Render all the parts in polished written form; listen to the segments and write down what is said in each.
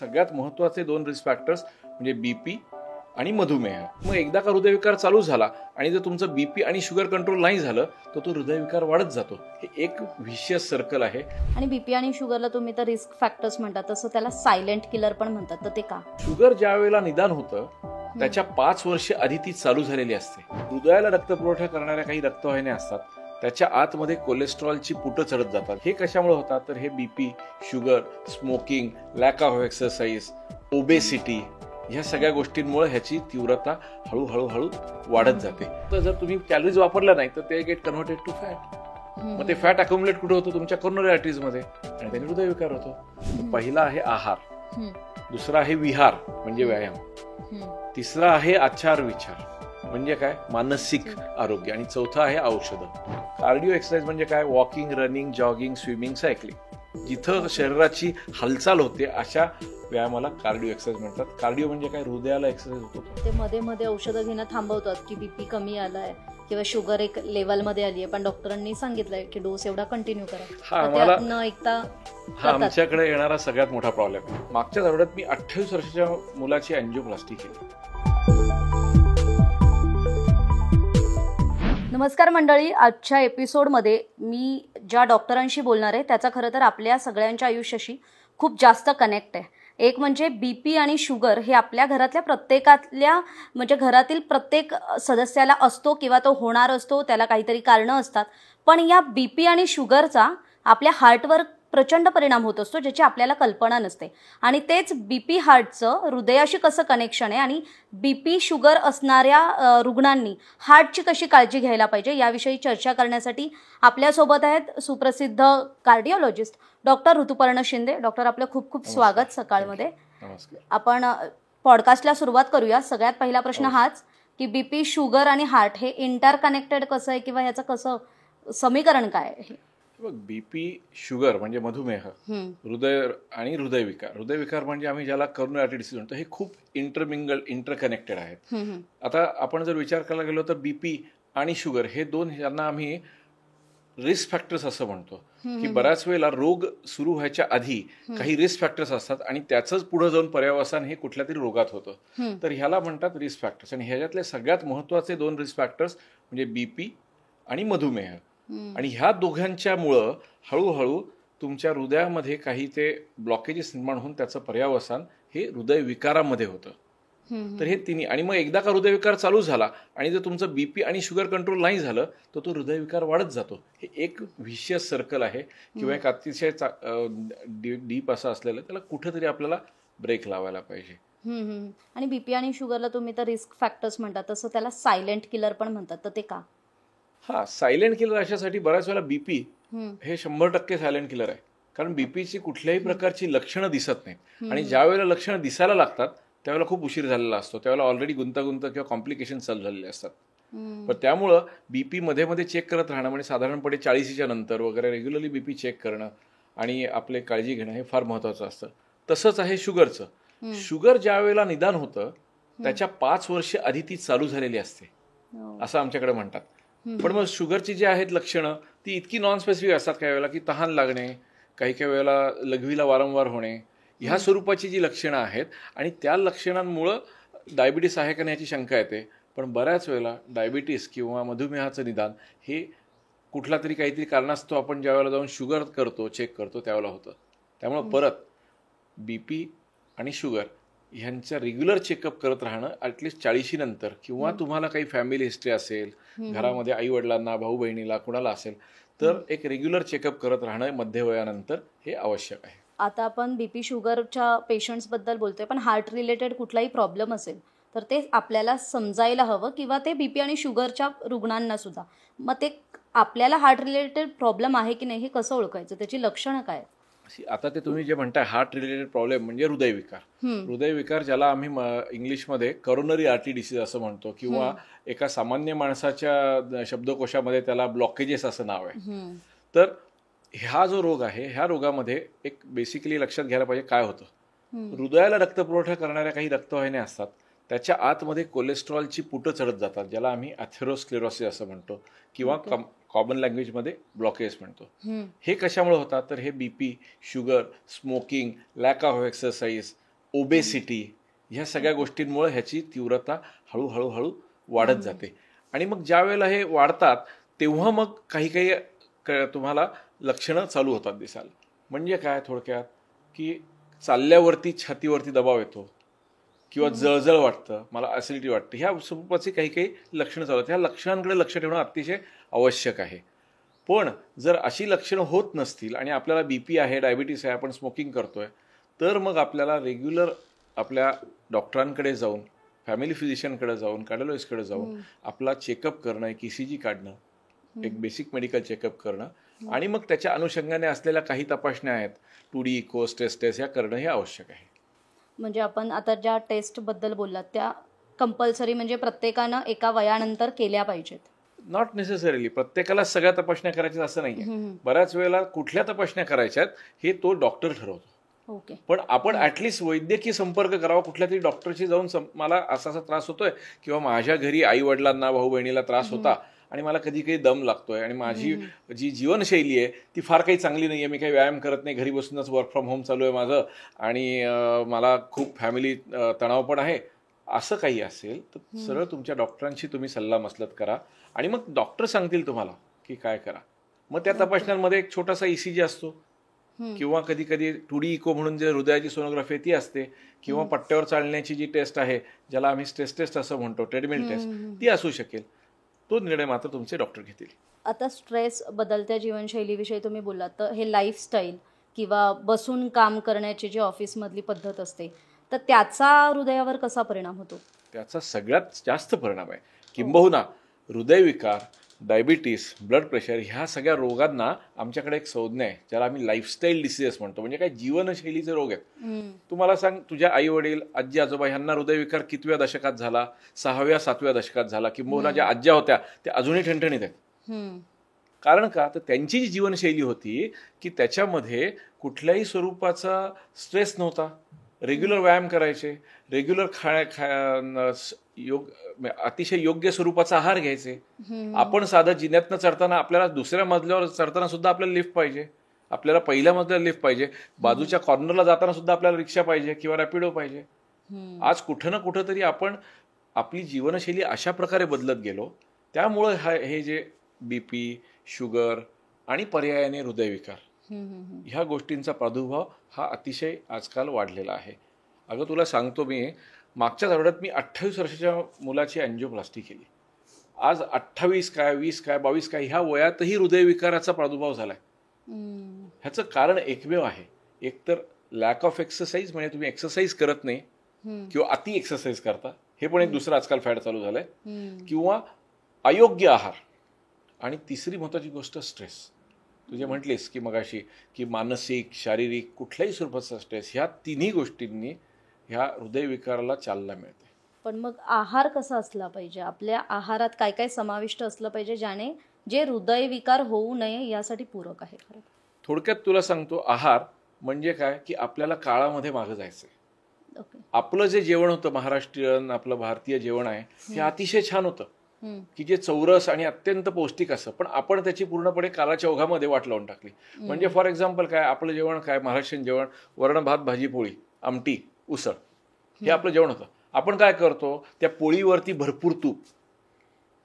सगळ्यात महत्त्वाचे 2 risk factors म्हणजे बीपी आणि मधुमेह. मग एकदा का हृदयविकार चालू झाला आणि जर तुमचं बीपी आणि शुगर कंट्रोल नाही झालं तर तो हृदयविकार वाढत जातो. हे एक व्हिशियस सर्कल आहे. आणि बीपी आणि शुगरला तुम्ही तर रिस्क फॅक्टर्स म्हणतात, तसं त्याला सायलेंट किलर पण म्हणतात, तर ते का? शुगर ज्या वेळेला निदान होतं त्याच्या 5 वर्ष आधी ती चालू झालेली असते. हृदयाला रक्तपुरवठा करणाऱ्या काही रक्तवाहिन्या असतात, त्याच्या आतमध्ये कोलेस्ट्रॉलची पुटं चढत जातात. हे कशामुळे होतात तर हे BP, sugar, smoking, lack of exercise, obesity ह्या सगळ्या गोष्टींमुळे ह्याची तीव्रता हळूहळू वाढत जाते. तर जर तुम्ही कॅलरीज वापरल्या नाही तर ते गेट कन्व्हर्टेड टू फॅट. मग ते फॅट अक्युमुलेट कुठे होतं? तुमच्या कोरोनरी आर्टरीज मध्ये, आणि त्याने हृदयविकार होतो. पहिला आहे आहार, दुसरा आहे विहार म्हणजे व्यायाम, तिसरा आहे आचार विचार म्हणजे काय मानसिक आरोग्य, आणि चौथा आहे औषधं. कार्डिओ एक्सरसाइज म्हणजे काय? Walking, running, jogging, swimming, cycling. जिथं शरीराची हालचाल होते अशा व्यायामाला कार्डिओ एक्सरसाइज म्हणतात. कार्डिओ म्हणजे काय? हृदयाला एक्सरसाइज होतो. ते मध्ये मध्ये औषधं घेणं थांबवतात की बीपी कमी आलाय किंवा शुगर एक लेवलमध्ये आली आहे, पण डॉक्टरांनी सांगितलंय की डोस एवढा कंटिन्यू करा. हा आमच्याकडे येणारा सगळ्यात मोठा प्रॉब्लेम आहे. मागच्या आठवड्यात मी 28 वर्षाच्या मुलाची अँजिओप्लास्टी केली. नमस्कार मंडळी, आजच्या एपिसोडमध्ये मी ज्या डॉक्टरांशी बोलणार आहे त्याचा खरं तर आपल्या सगळ्यांच्या आयुष्याशी खूप जास्त कनेक्ट आहे. एक म्हणजे बीपी आणि शुगर हे आपल्या घरातल्या प्रत्येकातल्या म्हणजे घरातील प्रत्येक सदस्याला असतो किंवा तो होणार असतो, त्याला काहीतरी कारणं असतात. पण या बीपी आणि शुगरचा आपल्या हार्टवर प्रचंड परिणाम होत असतो ज्याची आपल्याला कल्पना नसते. आणि तेच बीपी हार्टचं हृदयाशी कसं कनेक्शन आहे आणि बीपी शुगर असणाऱ्या रुग्णांनी हार्टची कशी काळजी घ्यायला पाहिजे याविषयी चर्चा करण्यासाठी आपल्यासोबत आहेत सुप्रसिद्ध cardiologist doctor Rituparna Shinde. Doctor, आपलं खूप खूप स्वागत सकाळमध्ये. आपण पॉडकास्टला सुरुवात करूया. सगळ्यात पहिला प्रश्न हाच की बीपी, शुगर आणि हार्ट हे इंटर कनेक्टेड कसं आहे किंवा ह्याचं कसं समीकरण काय आहे? बीपी, शुगर म्हणजे मधुमेह, हृदय आणि हृदयविकार. हृदयविकार म्हणजे आम्ही ज्याला कोरोनरी आर्टरी डिसीज म्हणतो, हे खूप इंटरकनेक्टेड आहेत. आता आपण जर विचार करायला गेलो तर बीपी आणि शुगर हे दोन यांना आम्ही रिस्क फॅक्टर्स असं म्हणतो की बऱ्याच वेळेला रोग सुरू व्हायच्या आधी काही रिस्क फॅक्टर्स असतात आणि त्याचंच पुढे जाऊन पर्यावसान हे कुठल्या तरी रोगात होतं. तर ह्याला म्हणतात रिस्क फॅक्टर्स. आणि ह्याच्यातले सगळ्यात महत्त्वाचे 2 रिस्क फॅक्टर्स म्हणजे बीपी आणि मधुमेह. आणि ह्या दोघांच्यामुळं हळूहळू तुमच्या हृदयामध्ये काही ते ब्लॉकेजेस निर्माण होऊन त्याचं पर्यावसान हे हृदयविकारामध्ये होतं. तर हे तिन्ही. आणि मग एकदा का हृदयविकार चालू झाला आणि जर तुमचं बीपी आणि शुगर कंट्रोल नाही झालं तर तो हृदयविकार वाढत जातो. हे एक व्हिशियस सर्कल आहे किंवा एक अतिशय डीप असं असलेलं, त्याला कुठेतरी आपल्याला ब्रेक लावायला पाहिजे. आणि बीपी आणि शुगरला तुम्ही तर रिस्क फॅक्टर्स म्हणतात, तसं त्याला सायलेंट किलर पण म्हणतात, तर ते का? हा, सायलेंट किलर अशासाठी बऱ्याच वेळेला बीपी हे 100% सायलेंट किलर आहे. कारण बीपीची कुठल्याही प्रकारची लक्षणं दिसत नाहीत आणि ज्या वेळेला लक्षणं दिसायला लागतात त्यावेळेला खूप उशीर झालेला असतो, त्यावेळेला ऑलरेडी गुंतागुंत किंवा कॉम्प्लिकेशन चालू झालेले असतात. पण त्यामुळं बीपी मध्ये मध्ये चेक करत राहणं, म्हणजे साधारणपणे 40च्या नंतर वगैरे रेग्युलरली बीपी चेक करणं आणि आपले काळजी घेणं हे फार महत्वाचं असतं. तसंच आहे शुगरचं. शुगर ज्या वेळेला निदान होतं त्याच्या 5 वर्ष आधी ती चालू झालेली असते असं आमच्याकडे म्हणतात. पण मग शुगरची जी आहेत लक्षणं ती इतकी नॉन स्पेसिफिक असतात. काही वेळेला की तहान लागणे, काही वेळेला लघवीला वारंवार होणे, ह्या स्वरूपाची जी लक्षणं आहेत आणि त्या लक्षणांमुळं डायबिटीस आहे का नाही याची शंका येते. पण बऱ्याच वेळेला डायबिटीस किंवा मधुमेहाचं निदान हे कुठला तरी काहीतरी कारणास्तव आपण ज्या वेळेला जाऊन शुगर करतो, चेक करतो त्यावेळेला होतं. त्यामुळं परत बीपी आणि शुगर ह्यांचा रेग्युलर चेकअप करत राहणं, ॲटलिस्ट 40 नंतर, किंवा तुम्हाला काही फॅमिली हिस्ट्री असेल घरामध्ये, आई वडिलांना, भाऊ बहिणीला कुणाला असेल तर एक रेग्युलर चेकअप करत राहणं मध्यवयानंतर हे आवश्यक आहे. आता आपण बीपी शुगरच्या पेशंट्स बद्दल बोलतोय, पण हार्ट रिलेटेड कुठलाही प्रॉब्लेम असेल तर ते आपल्याला समजायला हवं, किंवा ते बीपी आणि शुगरच्या रुग्णांना सुद्धा. मग ते आपल्याला हार्ट रिलेटेड प्रॉब्लेम आहे की नाही हे कसं ओळखायचं, त्याची लक्षणं काय? आता ते तुम्ही जे म्हणताय हार्ट रिलेटेड प्रॉब्लेम म्हणजे हृदयविकार. हृदयविकार ज्याला आम्ही इंग्लिशमध्ये कोरोनरी आर्टरी डिसीज असं म्हणतो, किंवा एका सामान्य माणसाच्या शब्दकोशामध्ये त्याला ब्लॉकेजेस असं नाव आहे. तर हा जो रोग आहे ह्या रोगामध्ये एक बेसिकली लक्षात घ्यायला पाहिजे काय होतं. हृदयाला रक्तपुरवठा करणाऱ्या काही रक्तवाहिन्या असतात, त्याच्या आतमध्ये कोलेस्ट्रॉलची पुटं चढत जातात, ज्याला आम्ही अथेरोस्क्लेरोसिस असं म्हणतो किंवा कॉमन लँग्वेजमध्ये ब्लॉकेज म्हणतो. हे कशामुळे होतात तर हे BP, sugar, smoking, lack of exercise, obesity, ह्या सगळ्या गोष्टींमुळे ह्याची तीव्रता हळूहळू वाढत जाते. आणि मग ज्या वेळेला हे वाढतात तेव्हा मग काही तुम्हाला लक्षणं चालू होतात दिसायला. म्हणजे काय थोडक्यात, की चालल्यावरती छातीवरती दबाव येतो किंवा जळजळ वाटतं, मला ॲसिडिटी वाटते, ह्या स्वरूपाची काही लक्षणं चालू आहेत. ह्या लक्षणांकडे लक्ष ठेवणं अतिशय आवश्यक आहे. पण जर अशी लक्षणं होत नसतील आणि आपल्याला बीपी आहे, डायबिटीस आहे, आपण स्मोकिंग करतोय, तर मग आपल्याला रेग्युलर आपल्या डॉक्टरांकडे जाऊन, फॅमिली फिजिशियनकडे जाऊन, कार्डिओलॉजिस्टकडे जाऊन आपला चेकअप करणं, एक ECG काढणं, एक बेसिक मेडिकल चेकअप करणं आणि मग त्याच्या अनुषंगाने असलेल्या काही तपासण्या आहेत, 2D इको, स्ट्रेस टेस्ट, या करणं हे आवश्यक आहे. म्हणजे आपण आता ज्या टेस्टबद्दल बोललात त्या कंपल्सरी म्हणजे प्रत्येकानं एका वयानंतर केल्या पाहिजेत? नॉट नेसेसरीली प्रत्येकाला सगळ्या तपासण्या करायच्या असं नाहीये. बऱ्याच वेळेला कुठल्या तपासण्या करायच्यात हे तो डॉक्टर ठरवतो. ओके. पण आपण ऍटलिस्ट वैद्यकीय संपर्क करावा, कुठल्या तरी डॉक्टरशी जाऊन मला असा त्रास होतोय किंवा माझ्या घरी आई वडिलांना, भाऊ बहिणीला त्रास होता आणि मला कधी काही दम लागतोय आणि माझी जी जीवनशैली आहे ती फार काही चांगली नाहीये, मी काही व्यायाम करत नाही, घरी बसूनच वर्क फ्रॉम होम चालू आहे माझं आणि मला खूप फॅमिली तणाव पण आहे, असं काही असेल तर सरळ तुमच्या डॉक्टरांशी तुम्ही सल्लामसलत करा आणि मग डॉक्टर सांगतील तुम्हाला की काय करा. मग त्या तपासण्यांमध्ये एक छोटासा ECG असतो किंवा कधी कधी 2D इको म्हणून जे हृदयाची सोनोग्राफी ती असते किंवा पट्ट्यावर चालण्याची जी टेस्ट आहे, ज्याला आम्ही स्ट्रेस टेस्ट असं म्हणतो, ट्रेडमिल टेस्ट, ती असू शकेल. तो निर्णय मात्र तुमचे डॉक्टर घेतील. आता स्ट्रेस, बदलत्या जीवनशैलीविषयी तुम्ही बोललात, तर हे लाईफस्टाईल किंवा बसून काम करण्याची जी ऑफिसमधली पद्धत असते, तर त्याचा हृदयावर कसा परिणाम होतो? त्याचा सगळ्यात जास्त परिणाम आहे. किंबहुना हृदयविकार, डायबिटीस, ब्लड प्रेशर, ह्या सगळ्या रोगांना आमच्याकडे एक संज्ञा आहे ज्याला आम्ही लाईफस्टाईल डिसीजेस म्हणतो. म्हणजे काय, जीवनशैलीचे रोग आहेत. तुम्हाला सांग, तुझ्या आई वडील, आजी आजोबा ह्यांना हृदयविकार कितव्या दशकात झाला? 6व्या 7व्या दशकात झाला. किंबहुना ज्या आज्या होत्या त्या अजूनही ठणठणीत आहेत. कारण का, तर त्यांची जी जीवनशैली होती की त्याच्यामध्ये कुठल्याही स्वरूपाचा स्ट्रेस नव्हता, रेग्युलर व्यायाम करायचे, रेग्युलर अतिशय योग्य स्वरूपाचा आहार घ्यायचे. आपण साधं जिन्यातनं चढताना आपल्याला दुसऱ्या मजल्यावर चढताना सुद्धा आपल्याला लिफ्ट पाहिजे, आपल्याला पहिल्या मजल्याला लिफ्ट पाहिजे, बाजूच्या कॉर्नरला जाताना सुद्धा आपल्याला रिक्षा पाहिजे किंवा रॅपिडो पाहिजे. आज कुठं ना कुठं तरी आपण आपली जीवनशैली अशा प्रकारे बदलत गेलो, त्यामुळं हे जे बीपी, शुगर आणि पर्यायाने हृदयविकार, ह्या गोष्टींचा प्रादुर्भाव हा अतिशय आजकाल वाढलेला आहे. अगं तुला सांगतो, मी मागच्याच आठवड्यात मी 28 वर्षाच्या मुलाची अँजिओप्लास्टी केली. आज 28 काय, 20 काय, 22 काय, ह्या वयातही हृदयविकाराचा प्रादुर्भाव झालाय. ह्याचं कारण एकमेव आहे, एकतर लॅक ऑफ एक्सरसाइज, म्हणजे तुम्ही एक्सरसाइज करत नाही किंवा अति एक्सरसाइज करता, हे पण एक दुसरं आजकाल फॅड चालू झालंय, किंवा अयोग्य आहार, आणि तिसरी महत्वाची गोष्ट स्ट्रेस. तुझे म्हटलीस की मगाशी की मानसिक, शारीरिक, कुठल्याही स्वरूपाचा स्ट्रेस, ह्या तिन्ही गोष्टींनी ह्या हृदयविकाराला चालना मिळते. पण मग आहार कसा असला पाहिजे? आपल्या आहारात काय काय समाविष्ट असलं पाहिजे ज्याने जे हृदयविकार होऊ नये यासाठी पूरक आहे? खरं थोडक्यात तुला सांगतो, आहार म्हणजे काय की आपल्याला काळामध्ये मागं जायचंय. आपलं जे जेवण होतं, महाराष्ट्रीयन आपलं भारतीय जेवण आहे, हे अतिशय छान होतं की जे चौरस आणि अत्यंत पौष्टिक असं, पण आपण त्याची पूर्णपणे कालाच्या ओघामध्ये वाट लावून टाकली. म्हणजे फॉर एक्झाम्पल काय, आपलं जेवण काय, महाराष्ट्रीयन जेवण, वरण भात भाजी पोळी आमटी उसळ, हे आपलं जेवण होतं. आपण काय करतो, त्या पोळीवरती भरपूर तूप,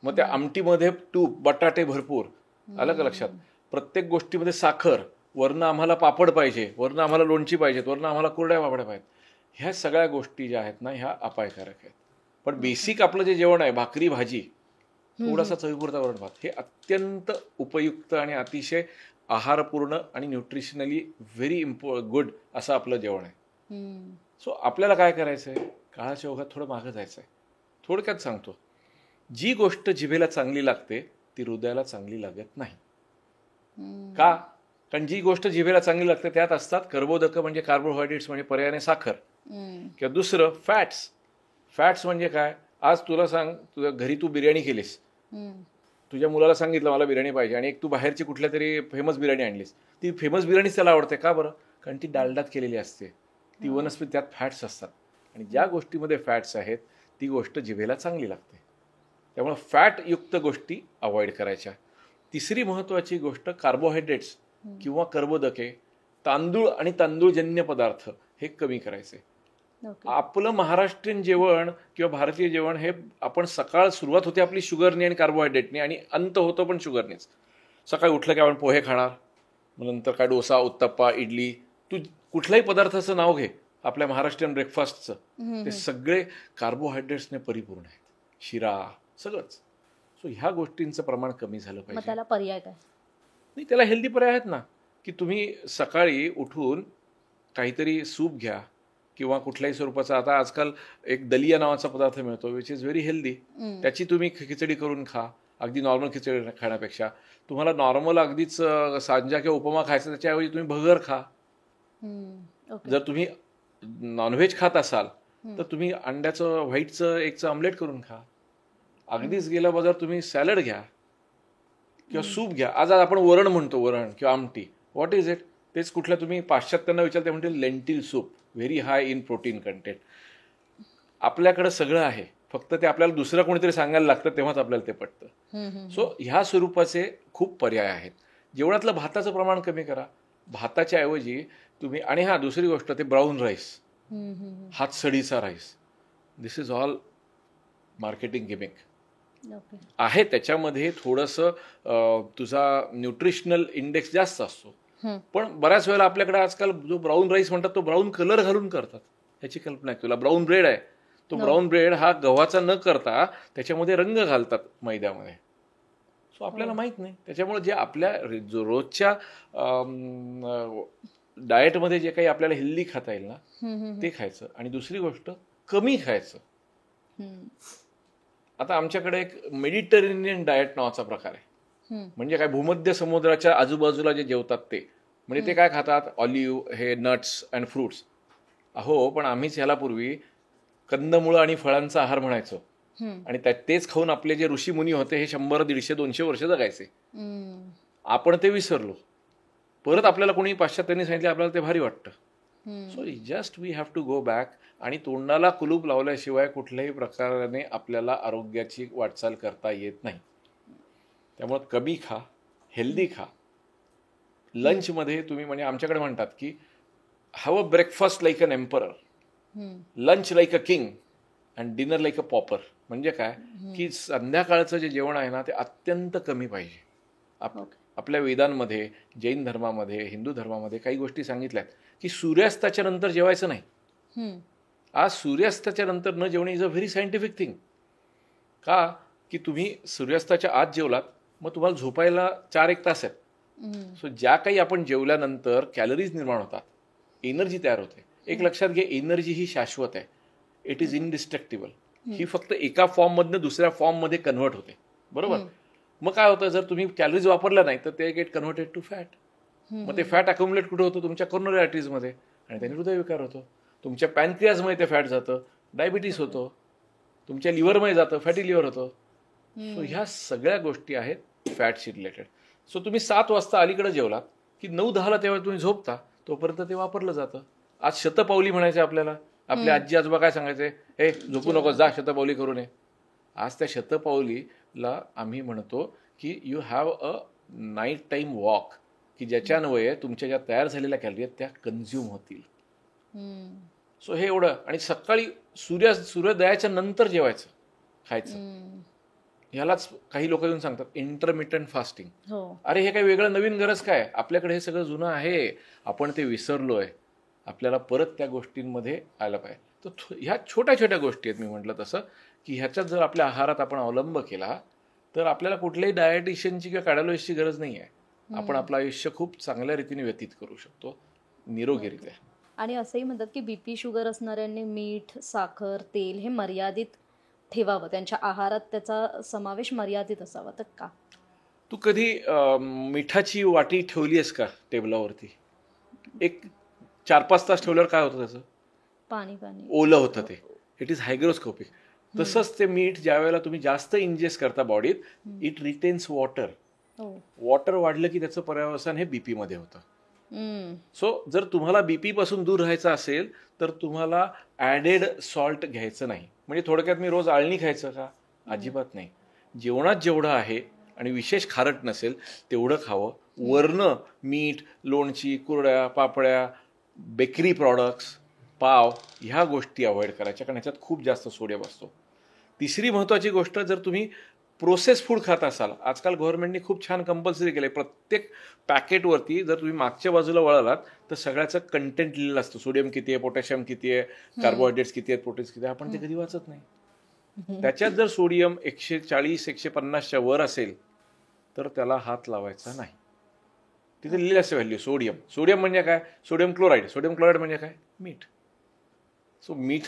मग त्या आमटीमध्ये तूप, बटाटे भरपूर, आलं का लक्षात, प्रत्येक गोष्टीमध्ये साखर, वरनं आम्हाला पापड पाहिजे, वरनं आम्हाला लोणची पाहिजेत, वरनं आम्हाला कुरड्या पापड्या पाहिजेत. ह्या सगळ्या गोष्टी ज्या आहेत ना, ह्या अपायकारक आहेत. पण बेसिक आपलं जे जेवण आहे, भाकरी भाजी, थोडासा चवीपुरता वरण भात, हे अत्यंत उपयुक्त आणि अतिशय आहारपूर्ण आणि न्यूट्रिशनली व्हेरी गुड असं आपलं जेवण आहे. सो आपल्याला काय करायचंय, काळाच्या ओघात थोडं मागं जायचंय. थोडक्यात सांगतो, जी गोष्ट जिभेला चांगली लागते ती हृदयाला चांगली लागत नाही. का? कारण जी गोष्ट जिभेला चांगली लागते त्यात असतात कर्बोदक, म्हणजे कार्बोहायड्रेट्स, म्हणजे पर्यायाने साखर, किंवा दुसरं फॅट्स. फॅट्स म्हणजे काय, आज तुला सांग, तुझ्या घरी तू बिर्याणी केलीस, तुझ्या मुलाला सांगितलं मला बिर्याणी पाहिजे, आणि एक तू बाहेरची कुठल्या तरी फेमस बिर्याणी आणलीस, ती फेमस बिर्याणीच त्याला आवडते. का बरं? कारण ती डालडात केलेली असते, ती वनस्पती, त्यात फॅट्स असतात, आणि ज्या गोष्टीमध्ये फॅट्स आहेत ती गोष्ट जिभेला चांगली लागते. त्यामुळे फॅटयुक्त गोष्टी अवॉइड करायच्या. तिसरी महत्वाची गोष्ट, कार्बोहायड्रेट्स किंवा कर्बोदके, तांदूळ आणि तांदूळजन्य पदार्थ हे कमी करायचे. आपलं महाराष्ट्रीयन जेवण किंवा भारतीय जेवण हे आपण सकाळ सुरुवात होते आपली शुगरनी आणि कार्बोहायड्रेटनी आणि अंत होतो पण शुगरनीच. सकाळी उठलं की आपण पोहे खाणार, मग नंतर काय डोसा, उत्तप्पा, इडली, तू कुठल्याही पदार्थाचं नाव घे आपल्या महाराष्ट्रीयन ब्रेकफास्टचं, ते सगळे कार्बोहायड्रेट्सने परिपूर्ण आहेत. शिरा सगळंच. सो ह्या गोष्टींचं प्रमाण कमी झालं पाहिजे. त्याला पर्याय काय? नाही, त्याला हेल्दी पर्याय आहेत ना, की तुम्ही सकाळी उठून काहीतरी सूप घ्या किंवा कुठल्याही स्वरूपाचा. आता आजकाल एक दलिया नावाचा पदार्थ मिळतो विच इज व्हेरी हेल्दी. त्याची तुम्ही खिचडी करून खा. अगदी नॉर्मल खिचडी खाण्यापेक्षा तुम्हाला नॉर्मल अगदीच सांजा किंवा उपमा खायचा त्याच्याऐवजी तुम्ही भगर खा. जर तुम्ही नॉनव्हेज खात असाल तर तुम्ही अंड्याचं व्हाईटचं एकचं ऑमलेट करून खा. अगदीच गेल्या बाजार तुम्ही सॅलड घ्या किंवा सूप घ्या. आज आपण वरण म्हणतो, वरण किंवा आमटी. What is it? तेच कुठल्या तुम्ही पाश्चात्यांना विचारते म्हणतील lentil soup, very high in protein content. आपल्याकडे सगळं आहे, फक्त ते आपल्याला दुसरं कोणीतरी सांगायला लागतं तेव्हाच आपल्याला ते पटतं. सो ह्या स्वरूपाचे खूप पर्याय आहेत. जेवणातलं भाताचं प्रमाण कमी करा. भाताच्या ऐवजी तुम्ही, आणि हा दुसरी गोष्ट, ते ब्राऊन राईस, हातसडीचा rice, this is all marketing gimmick आहे. त्याच्यामध्ये थोडंसं तुझा न्यूट्रिशनल इंडेक्स जास्त असतो, पण बऱ्याच वेळेला आपल्याकडे आजकाल जो ब्राऊन राईस म्हणतात तो ब्राऊन कलर घालून करतात. याची कल्पना आहे तुला? ब्राऊन ब्रेड आहे, तो ब्राऊन ब्रेड हा गव्हाचा न करता त्याच्यामध्ये रंग घालतात मैद्यामध्ये. सो आपल्याला माहित नाही. त्याच्यामुळे जे आपल्या रोजच्या डाएटमध्ये जे काही आपल्याला हेल्दी खाता येईल ना ते खायचं. आणि दुसरी गोष्ट, कमी खायचं. आता आमच्याकडे एक मेडिटेरेनियन डाएट नावाचा प्रकार आहे. म्हणजे काय, भूमध्य समुद्राच्या आजूबाजूला जे जेवतात ते, म्हणजे ते काय खातात, ऑलिव्ह, हे नट्स अँड फ्रुट्स. अहो, पण आम्हीच ह्याला पूर्वी कंदमुळं आणि फळांचा आहार म्हणायचो, आणि तेच खाऊन आपले जे ऋषीमुनी होते हे 100, 150, 200 वर्ष जगायचे. आपण ते विसरलो. परत आपल्याला कोणी पाश्चात्यांनी सांगितलं, आपल्याला ते भारी वाटतं. So just we have to go back. आणि तोंडाला कुलूप लावल्याशिवाय कुठल्याही प्रकाराने आपल्याला आरोग्याची वाटचाल करता येत नाही. त्यामुळे कमी खा, हेल्दी खा. लंचमध्ये तुम्ही, म्हणजे आमच्याकडे म्हणतात की have a breakfast like an emperor, lunch like a king and dinner like a pauper. म्हणजे काय की संध्याकाळचं जे जेवण आहे ना ते अत्यंत कमी पाहिजे. आपल्या वेदांमध्ये, जैन धर्मामध्ये, हिंदू धर्मामध्ये काही गोष्टी सांगितल्यात की सूर्यास्ताच्या नंतर जेवायचं नाही. आज सूर्यास्ताच्या नंतर न जेवणे is a very scientific thing. का की तुम्ही सूर्यास्ताच्या आत जेवलात, मग तुम्हाला झोपायला 4-1 तास आहेत. सो ज्या काही आपण जेवल्यानंतर कॅलरीज निर्माण होतात, एनर्जी तयार होते. एक लक्षात घे, एनर्जी ही शाश्वत आहे. It is indestructible. ही फक्त एका फॉर्ममधनं दुसऱ्या फॉर्ममध्ये कन्व्हर्ट होते. बरोबर? मग काय होतं, जर तुम्ही कॅलरीज वापरल्या नाही तर ते गेट कन्व्हर्टेड टू फॅट. मग ते फॅट अक्युमुलेट कुठे होतं? तुमच्या कोरोनरी आर्टरीजमध्ये, आणि त्याने हृदयविकार होतो. तुमच्या पॅनक्रियाजमध्ये ते फॅट जातं, डायबिटीस होतो. तुमच्या लिव्हरमध्ये जातं, फॅटी लिव्हर होतं. सो ह्या सगळ्या गोष्टी आहेत फॅटशी रिलेटेड. सो तुम्ही 7 वाजता अलीकडे जेवलात की 9-10ला तेव्हा तुम्ही झोपता, तोपर्यंत ते वापरलं जातं. आज शतपावली म्हणायचे आपल्याला. आपल्या आजी आजोबा काय सांगायचे, हे झोपू नको, जा शतपावली करू नये. आज त्या शतपावलीला आम्ही म्हणतो की you have a night time walk, की ज्याच्यान्वये तुमच्या ज्या तयार झालेल्या कॅलरी आहेत त्या कन्झ्युम होतील. सो हे एवढं. आणि सकाळी सूर्योदयाच्या नंतर जेवायचं, खायचं. ह्यालाच काही लोक येऊन सांगतात इंटरमिटंट फास्टिंग. अरे हे काही वेगळं नवीन गरज काय? आपल्याकडे हे सगळं जुनं आहे, आपण ते विसरलोय. आपल्याला परत त्या गोष्टींमध्ये आलं पाहिजे. तर ह्या छोट्या छोट्या गोष्टी आहेत. मी म्हटलं तसं की ह्याच्यात जर आपल्या आहारात आपण अवलंब केला तर आपल्याला कुठल्याही डायटिशियनची किंवा कार्डिओलॉजिस्टची गरज नाही आहे. आपण आपलं आयुष्य खूप चांगल्या रीतीने व्यतीत करू शकतो, निरोगीरित्या. आणि असंही म्हणतात की बीपी शुगर असणाऱ्यांनी मीठ, साखर, तेल हे मर्यादित ठेवावं, त्यांच्या आहारात त्याचा समावेश मर्यादित असावा. तर का? तू कधी मिठाची वाटी ठेवली आहेस का टेबलावरती? एक 4-5 तास ठेवल्यावर काय होतं? त्याचं पाणी ओलं होतं ते. It is hygroscopic. तसंच ते मीठ ज्या वेळेला तुम्ही जास्त इंजेस्ट करता बॉडीत, इट रिटेन्स वॉटर. वॉटर वाढलं की त्याचं पर्यावसन हे बीपी मध्ये होतं. सो जर तुम्हाला बीपी पासून दूर राहायचं असेल तर तुम्हाला ॲडेड सॉल्ट घ्यायचं नाही. म्हणजे थोडक्यात मी रोज आळणी खायचं का? अजिबात नाही. जेवणात जेवढं आहे आणि विशेष खारट नसेल तेवढं खावं. वरनं मीठ, लोणची, कुरड्या, पापड्या, बेकरी प्रॉडक्ट्स पाव ह्या गोष्टी अवॉइड करायच्या, कारण ह्याच्यात खूप जास्त सोडियम असतो. तिसरी महत्त्वाची गोष्ट, जर तुम्ही प्रोसेस फूड खात असाल, आजकाल गव्हर्नमेंटनी खूप छान कंपल्सरी केलं आहे, प्रत्येक पॅकेटवरती जर तुम्ही मागच्या बाजूला वळालात तर सगळ्याचं कंटेंट लिहिलेलं असतं, सोडियम किती आहे, पोटॅशियम किती आहे, कार्बोहायड्रेट्स किती आहेत, प्रोटीन्स किती आहे. आपण ते कधी वाचत नाही. त्याच्यात जर सोडियम 140-150च्या वर असेल तर त्याला हात लावायचा नाही. तिथे लिहिलेलं असते व्हॅल्यू सोडियम म्हणजे काय, सोडियम क्लोराईड म्हणजे काय, मीठ. सो मीठ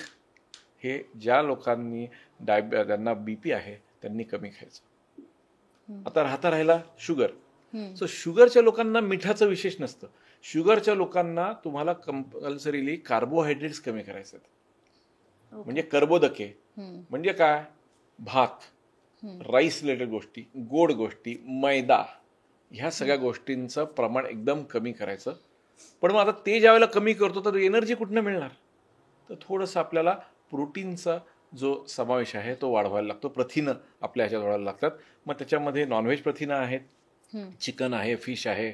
हे ज्या लोकांनी त्यांना बीपी आहे त्यांनी कमी खायचं. आता राहिला शुगर. सो शुगरच्या लोकांना मिठाचं विशेष नसतं. शुगरच्या लोकांना तुम्हाला कंपल्सरीली कार्बोहायड्रेट्स कमी करायचे आहेत. म्हणजे कर्बोदके म्हणजे काय, भात, राईस रिलेटेड गोष्टी, गोड गोष्टी, मैदा, ह्या सगळ्या गोष्टींचं प्रमाण एकदम कमी करायचं. पण मग आता ते ज्यावेळेला कमी करतो तर एनर्जी कुठनं मिळणार, तर थोडंसं आपल्याला प्रोटीनचा जो समावेश आहे तो वाढवायला लागतो. प्रथिनं आपल्या ह्याच्यात वाढवायला लागतात. मग त्याच्यामध्ये नॉनव्हेज प्रथिनं आहेत, चिकन आहे, फिश आहे,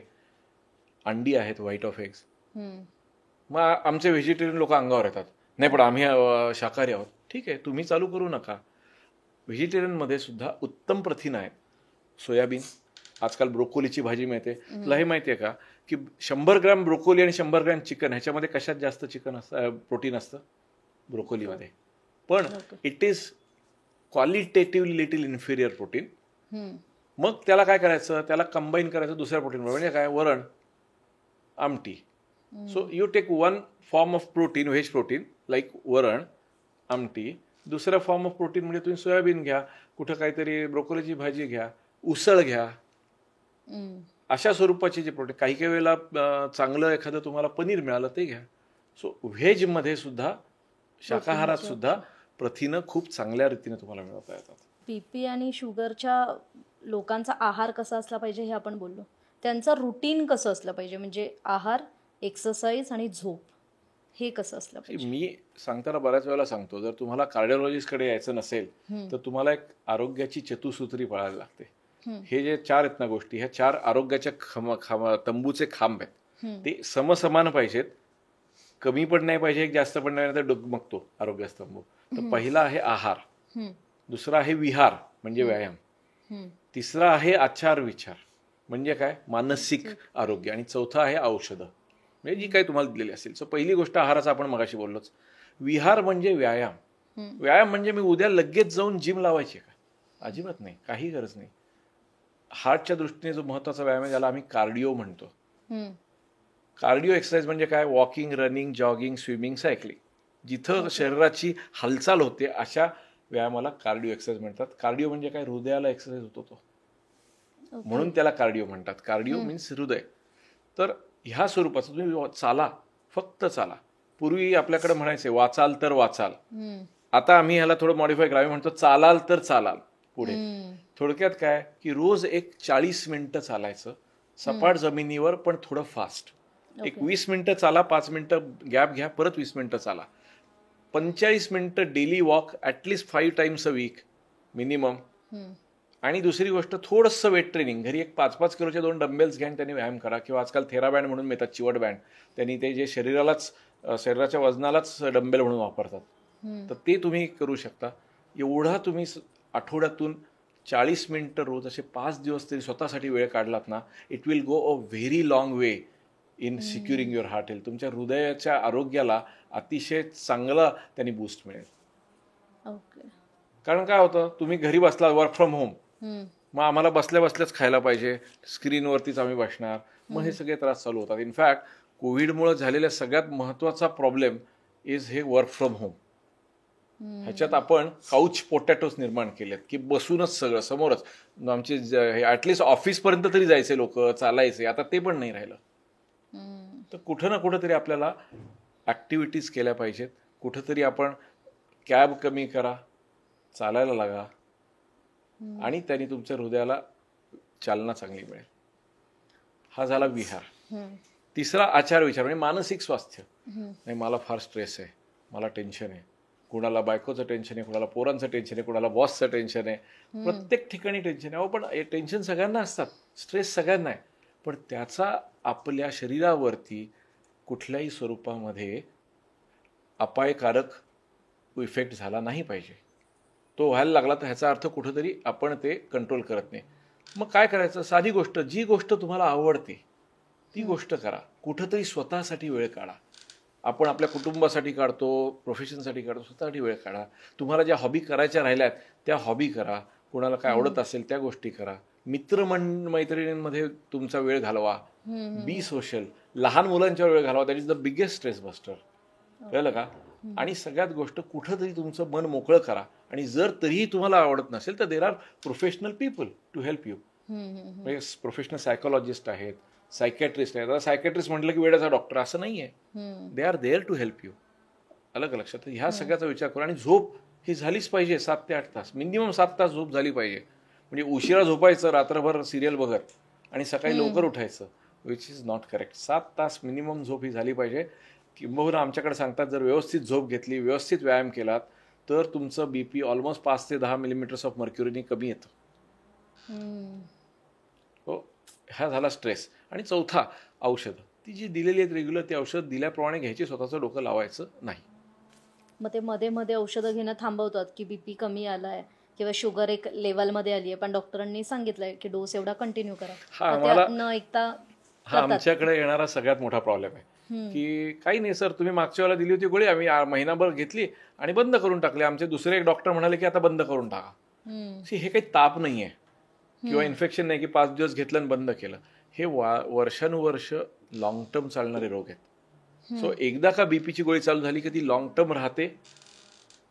अंडी आहेत, व्हाईट ऑफ एग्स. मग आमचे व्हेजिटेरियन लोक अंगावर येतात, नाही पण आम्ही शाकाहारी आहोत. ठीक आहे, तुम्ही चालू करू नका. व्हेजिटेरियनमध्ये सुद्धा उत्तम प्रथिनं आहेत. सोयाबीन, आजकाल ब्रोकोलीची भाजी मिळते. तुला हे माहिती आहे का की 100 ग्रॅम ब्रोकोली आणि 100 ग्रॅम चिकन ह्याच्यामध्ये कशात जास्त प्रोटीन असतं, ब्रोकोलीमध्ये. पण it is qualitatively little inferior protein. मग त्याला काय करायचं, त्याला कंबाईन करायचं दुसऱ्या प्रोटीनवर, म्हणजे काय, वरण, आमटी. So you take one form of protein, veg protein like वरण, आमटी. दुसरा फॉर्म ऑफ प्रोटीन म्हणजे तुम्ही सोयाबीन घ्या, कुठं काहीतरी ब्रोकोलीची भाजी घ्या, उसळ घ्या, अशा स्वरूपाची जे प्रोटीन. काही काही वेळेला चांगलं एखादं तुम्हाला पनीर मिळालं ते घ्या. सो व्हेजमध्ये सुद्धा, शाकाहारात सुद्धा प्रथिनं खूप चांगल्या रीतीने तुम्हाला मिळवता येतात. बीपी आणि शुगरच्या लोकांचा आहार कसा असला पाहिजे हे आपण बोललो. त्यांचं रुटीन कसं असलं पाहिजे, म्हणजे आहार, एक्सरसाइज आणि झोप, हे कसं असलं पाहिजे? मी सांगताना बऱ्याच वेळेला सांगतो, जर तुम्हाला कार्डिओलॉजिस्टकडे यायचं नसेल तर तुम्हाला एक आरोग्याची चतुसूत्री पाळायला लागते. हे जे 4 आहेत ना गोष्टी, ह्या 4 आरोग्याच्या तंबूचे खांब आहेत. ते समसमान पाहिजेत, कमी पण नाही पाहिजे, जास्त पण नाही, तर डगमगतो आरोग्यस्तंभ. तर पहिला आहे आहार, दुसरा आहे विहार म्हणजे व्यायाम, तिसरा आहे आचार विचार म्हणजे काय, मानसिक आरोग्य, आणि चौथा आहे औषधं, म्हणजे जी काही तुम्हाला दिलेली असेल. सो पहिली गोष्ट आहाराचा आपण मगाशी बोललोच. विहार म्हणजे व्यायाम. व्यायाम म्हणजे मी उद्या लगेच जाऊन जिम लावायची का, अजिबात नाही, काही गरज नाही. हार्टच्या दृष्टीने जो महत्वाचा व्यायाम आहे त्याला आम्ही कार्डिओ म्हणतो. कार्डिओ एक्सरसाइज म्हणजे काय, walking, running, jogging, swimming, cycling, जिथं शरीराची हालचाल होते अशा व्यायामाला कार्डिओ एक्सरसाइज म्हणतात. कार्डिओ म्हणजे काय, हृदयाला एक्सरसाइज होतो तो, म्हणून त्याला कार्डिओ म्हणतात. कार्डिओ मीन्स हृदय. तर ह्या स्वरूपाचं तुम्ही चाला, फक्त चाला. पूर्वी आपल्याकडे म्हणायचे वाचाल तर वाचाल, आता आम्ही ह्याला थोडं मॉडिफाय करावे, म्हणतो चालाल तर चालाल पुढे. थोडक्यात काय की रोज एक 40 मिनिटं चालायचं, सपाट जमिनीवर, पण थोडं फास्ट. एक 20 मिनिटं चाला, 5 मिनिटं गॅप घ्या, परत 20 मिनिटं चाला. 45 मिनिटं daily walk, at least 5 times a week minimum. आणि दुसरी गोष्ट, थोडंसं वेट ट्रेनिंग. घरी एक 5-5 किलोचे 2 डंबेल्स घ्या आणि त्यांनी व्यायाम करा. किंवा आजकाल थेराबँड म्हणून मिळतात, चिवट बँड, त्यांनी ते जे शरीराच्या वजनालाच डंबेल म्हणून वापरतात, तर ते तुम्ही करू शकता. एवढा तुम्ही आठवड्यातून 40 मिनिटं रोज असे 5 दिवस तरी स्वतःसाठी वेळ काढलात ना, it will go a very long way in securing your heart health. तुमच्या हृदयाच्या आरोग्याला अतिशय चांगला त्यांनी बूस्ट मिळेल. कारण काय होतं, तुम्ही घरी बसला, वर्क फ्रॉम होम, मग आम्हाला बसल्या बसल्याच खायला पाहिजे, स्क्रीनवरतीच आम्ही बसणार, मग हे सगळे त्रास चालू होतात. इनफॅक्ट कोविडमुळे झालेला सगळ्यात महत्वाचा प्रॉब्लेम इज हे वर्क फ्रॉम होम. ह्याच्यात आपण काउच पोटॅटोज निर्माण केलेत की बसूनच सगळं समोरच. आमचे ॲटलिस्ट ऑफिसपर्यंत तरी जायचे लोक, चालायचे, आता ते पण नाही राहिलं. तर कुठं ना कुठं तरी आपल्याला ॲक्टिव्हिटीज केल्या पाहिजेत. कुठंतरी आपण कॅब कमी करा, चालायला लागा, आणि त्यांनी तुमच्या हृदयाला चालना चांगली मिळेल. हा झाला विहार. तिसरा आचार विचार म्हणजे मानसिक स्वास्थ्य. नाही, मला फार स्ट्रेस आहे, मला टेन्शन आहे, कुणाला बायकोचं टेन्शन आहे, कुणाला पोरांचं टेन्शन आहे, कुणाला बॉसचं टेन्शन आहे, प्रत्येक ठिकाणी टेन्शन आहे. पण टेन्शन सगळ्यांना असतात, स्ट्रेस सगळ्यांना आहे, पण त्याचा आपल्या शरीरावरती कुठल्याही स्वरूपामध्ये अपायकारक इफेक्ट झाला नाही पाहिजे. तो व्हायला लागला तर ह्याचा अर्थ कुठंतरी आपण ते कंट्रोल करत नाही. मग काय करायचं? साधी गोष्ट, जी गोष्ट तुम्हाला आवडते ती गोष्ट करा. कुठंतरी स्वतःसाठी वेळ काढा. आपण आपल्या कुटुंबासाठी काढतो, प्रोफेशनसाठी काढतो, स्वतःसाठी वेळ काढा. तुम्हाला ज्या हॉबी करायच्या राहिल्यात त्या हॉबी करा. कोणाला काय आवडत असेल त्या गोष्टी करा. मैत्रिणींमध्ये तुमचा वेळ घालवा. बी सोशल. लहान मुलांच्या वेळ घालवा. That is the biggest stress buster. कळलं का? आणि सगळ्यात गोष्ट, कुठंतरी तुमचं मन मोकळं करा. आणि जर तरीही तुम्हाला आवडत नसेल तर there are professional people to help you. म्हणजे प्रोफेशनल सायकोलॉजिस्ट आहेत, सायकॅट्रिस्ट आहेत. आता सायकॅट्रिस्ट म्हटलं की वेळाचा डॉक्टर असं नाही आहे. They are there to help you. अलग लक्षात. ह्या सगळ्याचा विचार करू. आणि झोप ही झालीच पाहिजे. 7 ते 8 तास, मिनिमम 7 तास झोप झाली पाहिजे. म्हणजे उशिरा झोपायचं, रात्रभर सिरियल बघत आणि सकाळी लवकर उठायचं, विच इज नॉट करेक्ट. 7 तास मिनिमम झोप ही झाली पाहिजे. किंबहुना आमच्याकडे सांगतात, जर व्यवस्थित झोप घेतली, व्यवस्थित व्यायाम केलात तर तुमचं बीपी ऑलमोस्ट 5 ते 10 मिलीमीटर्स ऑफ मर्क्युरीनी कमी येतं. हो, हा झाला स्ट्रेस. आणि चौथा, औषधं. ती जी दिलेली आहेत रेग्युलर, ती औषध दिल्याप्रमाणे घ्यायची, स्वतःचं डोकं लावायचं नाही. मग ते मध्ये मध्ये औषधं घेणं थांबवतात की बीपी कमी आलाय किंवा शुगर एक लेवलमध्ये आली आहे, पण डॉक्टरांनी सांगितलंय की डोस एवढा कंटिन्यू करा, न ऐकता हा आमच्याकडे येणारा सगळ्यात मोठा प्रॉब्लेम आहे की काही नाही सर, तुम्ही मागच्या वेळेला दिली होती गोळी, आम्ही महिनाभर घेतली आणि बंद करून टाकली. आमचे दुसरे एक डॉक्टर म्हणाले की आता बंद करून टाका. हे काही ताप नाही आहे किंवा इन्फेक्शन नाही की 5 दिवस घेतलं आणि बंद केलं. हे वर्षानुवर्ष लॉंग टर्म चालणारे रोग आहेत. सो एकदा का बीपीची गोळी चालू झाली की ती लॉंग टर्म राहते,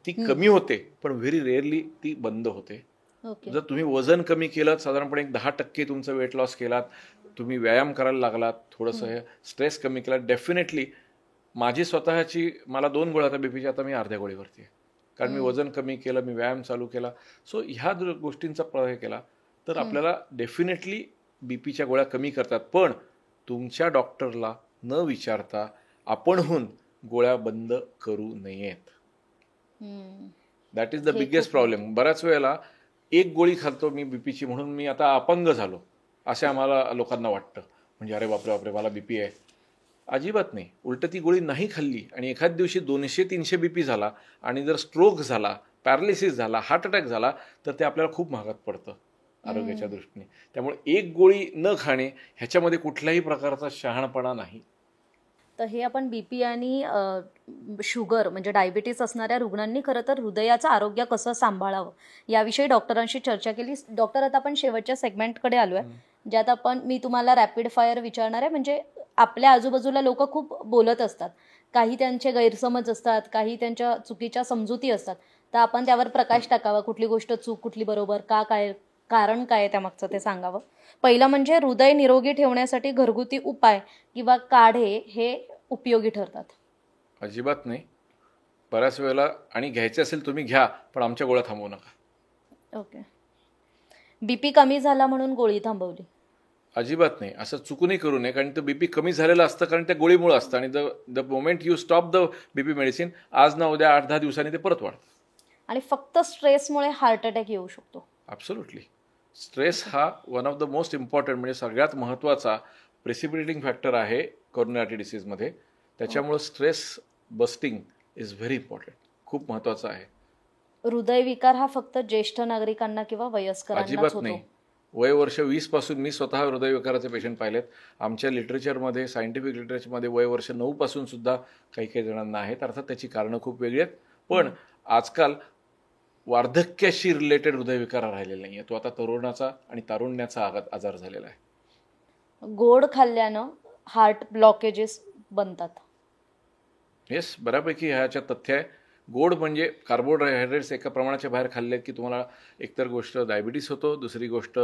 ती कमी होते, पण व्हेरी रेअरली ती बंद होते. जर तुम्ही वजन कमी केलं, साधारणपणे 10% तुमचं वेट लॉस केलात, तुम्ही व्यायाम करायला लागलात, थोडंसं स्ट्रेस कमी केला, डेफिनेटली माझी स्वतःची, मला 2 गोळ्या आता बीपीच्या, आता मी अर्ध्या गोळीवरती आहे. कारण मी वजन कमी केलं, मी व्यायाम चालू केला. सो ह्या गोष्टींचा प्रयोग केला तर आपल्याला डेफिनेटली बीपीच्या गोळ्या कमी करतात. पण तुमच्या डॉक्टरला न विचारता आपणहून गोळ्या बंद करू नयेत. That is the biggest problem. बऱ्याच वेळेला एक गोळी खातो मी बीपीची म्हणून मी आता अपंग झालो असे आम्हाला लोकांना वाटतं. म्हणजे अरे बापरे बापरे, मला बीपी आहे. अजिबात नाही. उलट ती गोळी नाही खाल्ली आणि एखाद दिवशी 200-300 बीपी झाला आणि जर स्ट्रोक झाला, पॅरालिसिस झाला, हार्ट अटॅक झाला तर ते आपल्याला खूप महागात पडतं आरोग्याच्या दृष्टीने. त्यामुळे एक गोळी न खाणे ह्याच्यामध्ये कुठल्याही प्रकारचा शहाणपणा नाही. तर हे आपण बीपी आणि शुगर म्हणजे डायबिटीस असणाऱ्या रुग्णांनी खरं तर हृदयाचं आरोग्य कसं सांभाळावं याविषयी डॉक्टरांशी चर्चा केली. डॉक्टर, आता आपण शेवटच्या सेगमेंटकडे आलोय, ज्यात मी तुम्हाला रॅपिड फायर विचारणार आहे. म्हणजे आपल्या आजूबाजूला लोक खूप बोलत असतात, काही त्यांचे गैरसमज असतात, काही त्यांच्या चुकीच्या समजुती असतात. तर आपण त्यावर प्रकाश टाकावा, कुठली गोष्ट चूक, कुठली बरोबर, काय कारण काय त्यामागचं ते सांगावं. पहिलं म्हणजे हृदय निरोगी ठेवण्यासाठी घरगुती उपाय किंवा काढे हे उपयोगी ठरतात. अजिबात नाही. बऱ्याच वेळेला, आणि घ्यायचे असेल तुम्ही घ्या, पण आमच्या गोळ्या थांबवू नका. ओके. बीपी कमी झाला म्हणून गोळी थांबवली? अजिबात नाही. असं चुकूनही करू नये, कारण ते बीपी कमी झालेलं असतं, कारण त्या गोळीमुळे असतं. आणि the moment you stop the BP medicine, आज ना उद्या 8-10 दिवसांनी ते परत वाढतं. आणि फक्त स्ट्रेसमुळे हार्ट अटॅक येऊ शकतो? ॲब्सोल्युटली. स्ट्रेस हा one of the most important, म्हणजे सगळ्यात महत्त्वाचा प्रेसिपिटेटिंग फॅक्टर आहे कोरोनरी आर्टरी डिसीजमध्ये. त्याच्यामुळं stress busting is very important, खूप महत्त्वाचं आहे. हृदयविकार हा फक्त ज्येष्ठ नागरिकांना किंवा वयस्करांनाच होतो? अजिबात नाही. वय वर्ष 20 पासून मी स्वतः हृदयविकाराचे पेशंट पाहिलेत. आमच्या लिटरेचरमध्ये, सायंटिफिक लिटरेचरमध्ये वय वर्ष 9 पासून सुद्धा काही काही जणांना आहेत. अर्थात त्याची कारणं खूप वेगळी आहेत, पण आजकाल वार्धक्याशी रिलेटेड हृदयविकार राहिलेला नाही आहे. तो आता तरुणाचा आणि तारुण्याचा आजार झालेला आहे. गोड खाल्ल्यानं हार्ट ब्लॉकेजेस बनतात? येस, बऱ्यापैकी ह्याच्यात तथ्य आहे. गोड म्हणजे कार्बोहायड्रेट्स एका प्रमाणाच्या बाहेर खाल्ले की तुम्हाला एकतर गोष्ट डायबिटीस होतो, दुसरी गोष्ट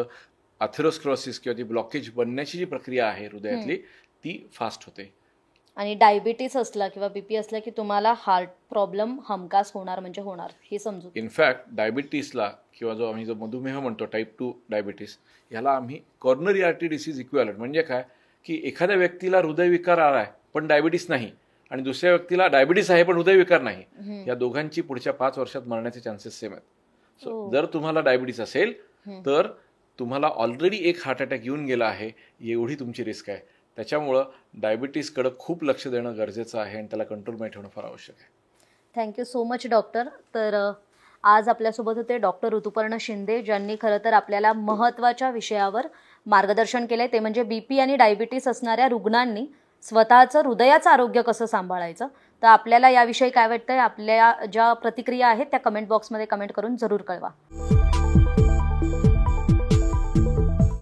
अथेरोस्क्लेरोसिस किंवा ती ब्लॉकेज बनण्याची जी प्रक्रिया आहे हृदयातली ती फास्ट होते. आणि डायबिटीस असला किंवा बीपी असला की तुम्हाला हार्ट प्रॉब्लेम हमखास होणार, म्हणजे होणार, हे समजू. इनफॅक्ट डायबिटीसला किंवा आम्ही जो मधुमेह म्हणतो, टाईप 2 डायबिटीस, याला आम्ही कॉर्नरी आर्टरी डिसीज इक्विव्हॅलंट, म्हणजे काय की एखाद्या व्यक्तीला हृदयविकार आला आहे पण डायबिटीस नाही, आणि दुसऱ्या व्यक्तीला डायबिटीस आहे पण हृदयविकार नाही, या दोघांची पुढच्या 5 वर्षात मरण्याचे चान्सेस सेम आहेत. सो जर तुम्हाला डायबिटीस असेल तर तुम्हाला ऑलरेडी एक हार्ट अटॅक येऊन गेला आहे, एवढी तुमची रिस्क आहे. त्याच्यामुळं डायबिटीसकडं खूप लक्ष देणं गरजेचं आहे आणि त्याला कंट्रोलमध्ये ठेवणं फार आवश्यक आहे. Thank you so much doctor. तर आज आपल्यासोबत होते डॉक्टर ऋतुपर्णा शिंदे, ज्यांनी खरं तर आपल्याला महत्त्वाच्या विषयावर मार्गदर्शन केलं आहे, ते म्हणजे BP आणि डायबिटीस असणाऱ्या रुग्णांनी स्वतःचं हृदयाचं आरोग्य कसं सांभाळायचं. तर आपल्याला याविषयी काय वाटतंय, आपल्या ज्या प्रतिक्रिया आहेत त्या कमेंट बॉक्समध्ये कमेंट करून जरूर कळवा.